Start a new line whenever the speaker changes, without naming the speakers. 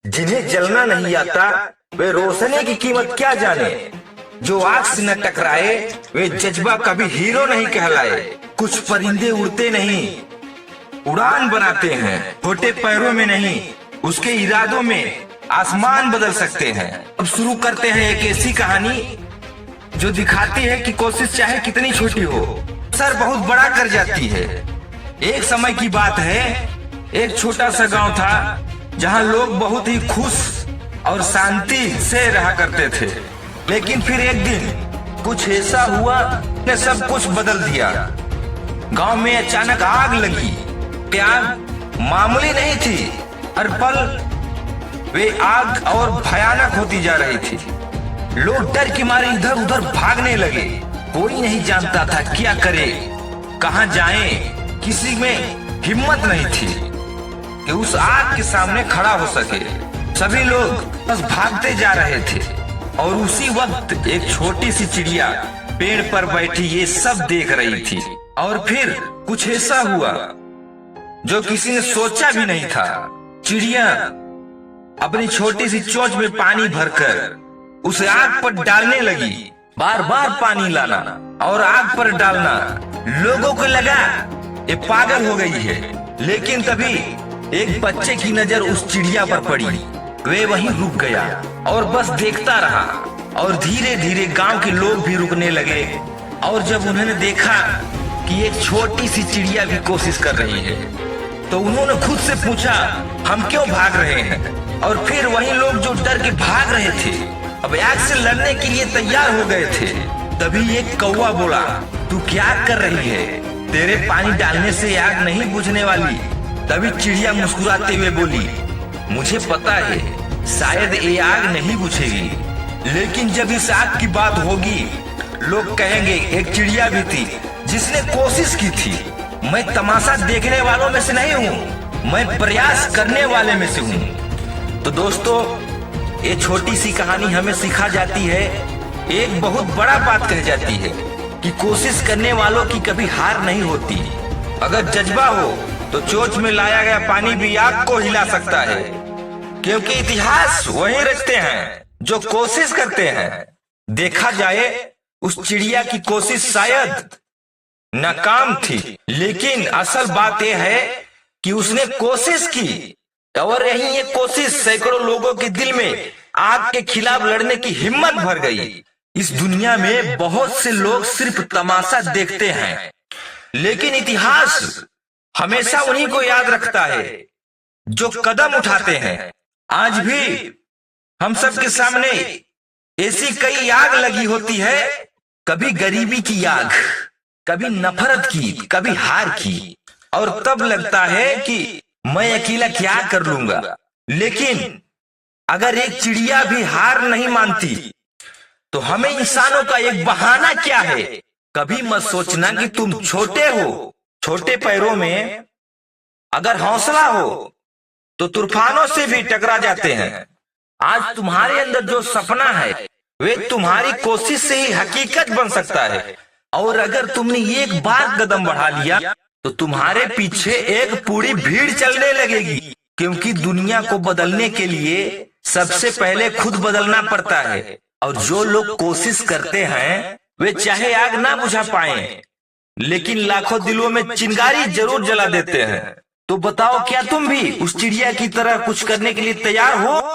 जिन्हें जलना नहीं आता वे रोशनी की कीमत क्या जाने। जो आग से न टकराए वे जज्बा कभी हीरो नहीं कहलाए। कुछ परिंदे उड़ते नहीं उड़ान बनाते हैं, छोटे पैरों में नहीं उसके इरादों में आसमान बदल सकते हैं। अब शुरू करते हैं एक ऐसी कहानी जो दिखाती है कि कोशिश चाहे कितनी छोटी हो सर बहुत बड़ा कर जाती है। एक समय की बात है, एक छोटा सा गांव था जहां लोग बहुत ही खुश और शांति से रहा करते थे। लेकिन फिर एक दिन कुछ ऐसा हुआ कि सब कुछ बदल दिया। गांव में अचानक आग लगी। आग मामूली नहीं थी, हर पल वे आग और भयानक होती जा रही थी। लोग डर के मारे इधर उधर भागने लगे। कोई नहीं जानता था क्या करे, कहां जाएं। किसी में हिम्मत नहीं थी कि उस आग के सामने खड़ा हो सके। सभी लोग बस भागते जा रहे थे और उसी वक्त एक छोटी सी चिड़िया पेड़ पर बैठी ये सब देख रही थी। और फिर कुछ ऐसा हुआ जो किसी ने सोचा भी नहीं था। चिड़िया अपनी छोटी सी चोंच में पानी भरकर उसे आग पर डालने लगी। बार बार पानी लाना और आग पर डालना। लोगों को लगा ये पागल हो गई है। लेकिन तभी एक बच्चे की नजर उस चिड़िया पर पड़ी। वे वहीं रुक गया और बस देखता रहा। और धीरे धीरे गांव के लोग भी रुकने लगे। और जब उन्होंने देखा कि एक छोटी सी चिड़िया भी कोशिश कर रही है तो उन्होंने खुद से पूछा, हम क्यों भाग रहे हैं। और फिर वही लोग जो डर के भाग रहे थे अब आग से लड़ने के लिए तैयार हो गए थे। तभी एक कौवा बोला, तू क्या कर रही है, तेरे पानी डालने से आग नहीं बुझने वाली। तभी चिड़िया मुस्कुराते हुए बोली, मुझे पता है शायद ये आग नहीं बुझेगी, लेकिन जब इस आग की बात होगी लोग कहेंगे एक चिड़िया भी थी जिसने कोशिश की थी। मैं तमाशा देखने वालों में से नहीं हूँ, मैं प्रयास करने वाले में से हूँ। तो दोस्तों, ये छोटी सी कहानी हमें सिखा जाती है, एक बहुत बड़ा बात कह जाती है कि कोशिश करने वालों की कभी हार नहीं होती। अगर जज्बा हो तो चोंच में लाया गया पानी भी आग को हिला सकता है, क्योंकि इतिहास वही रचते हैं जो कोशिश करते हैं। देखा जाए उस चिड़िया की कोशिश शायद नाकाम थी, लेकिन असल बात यह है कि उसने कोशिश की और यही ये कोशिश सैकड़ों लोगों के दिल में आग के खिलाफ लड़ने की हिम्मत भर गई। इस दुनिया में बहुत से लोग सिर्फ तमाशा देखते हैं, लेकिन इतिहास हमेशा उन्हीं को याद रखता है जो कदम उठाते हैं। आज भी हम सबके सामने ऐसी कई आग लगी होती है, कभी गरीबी की आग, कभी नफरत की, कभी हार की। और तब लगता है कि मैं अकेला क्या कर लूंगा। लेकिन अगर एक चिड़िया भी हार नहीं मानती तो हमें इंसानों का एक बहाना क्या है। कभी मत सोचना कि तुम छोटे हो। छोटे पैरों में अगर हौसला हो तो तूफानों से भी टकरा जाते हैं। आज तुम्हारे अंदर जो सपना है वे तुम्हारी कोशिश से ही हकीकत बन सकता है। और अगर तुमने एक बार कदम बढ़ा लिया तो तुम्हारे पीछे एक पूरी भीड़ चलने लगेगी, क्योंकि दुनिया को बदलने के लिए सबसे पहले खुद बदलना पड़ता है। और जो लोग कोशिश करते हैं वे चाहे आग ना बुझा पाए, लेकिन लाखों दिलों में चिंगारी जरूर जला देते हैं। तो बताओ, क्या तुम भी उस चिड़िया की तरह कुछ करने के लिए तैयार हो?